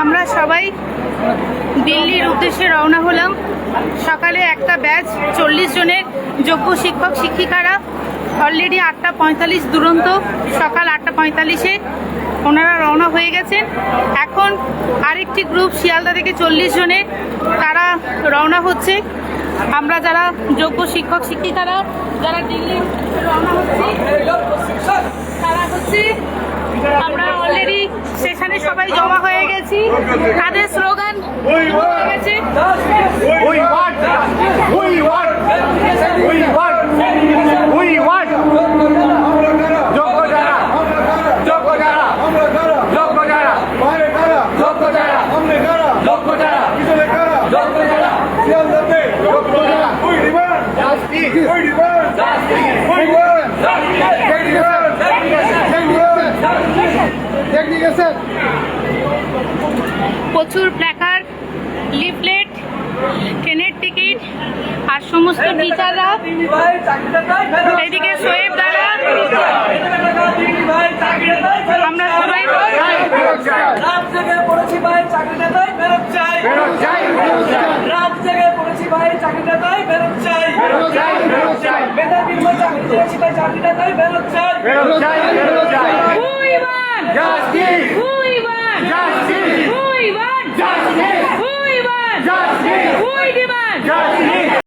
আমরা সবাই দিল্লির উদ্দেশ্যে রওনা হলাম। সকালে একটা ব্যাচ 40 জনের যোগ্য শিক্ষক শিক্ষিকারা অলরেডি 8:45 দুরন্ত সকাল 8:45-এ ওনারা রওনা হয়ে গেছেন। এখন আরেকটি গ্রুপ শিয়ালদা থেকে 40 জনের তারা রওনা হচ্ছে। আমরা যারা যোগ্য শিক্ষক শিক্ষিকারা যারা দিল্লি রওনা হচ্ছি তারা হচ্ছে আমরা অলরেডি স্টেশনে সবাই জমা হয়ে গেছি। তাদের স্লোগান হয়ে গেছে প্রচুর প্ল্যাকার্ড, লিফলেট, ট্রেনের টিকিট আর সমস্ত টিচাররা এদিকে সোয়েব দ্বারা আমরা সবাই রাত জেগে পড়েছি ভাই চাকরিটা তাই বেরোত চাই, রাত জেগে পড়েছি ভাই চাকরিটা তাই বেরোত চাই, বেতন বিনিময়ে চাকরি করেছি ভাই চাকরিটা তাই বেরোত চাই। Who won? Justice! Who won? Justice! Who won? Justice! Who won? Justice! Who demand? Justice!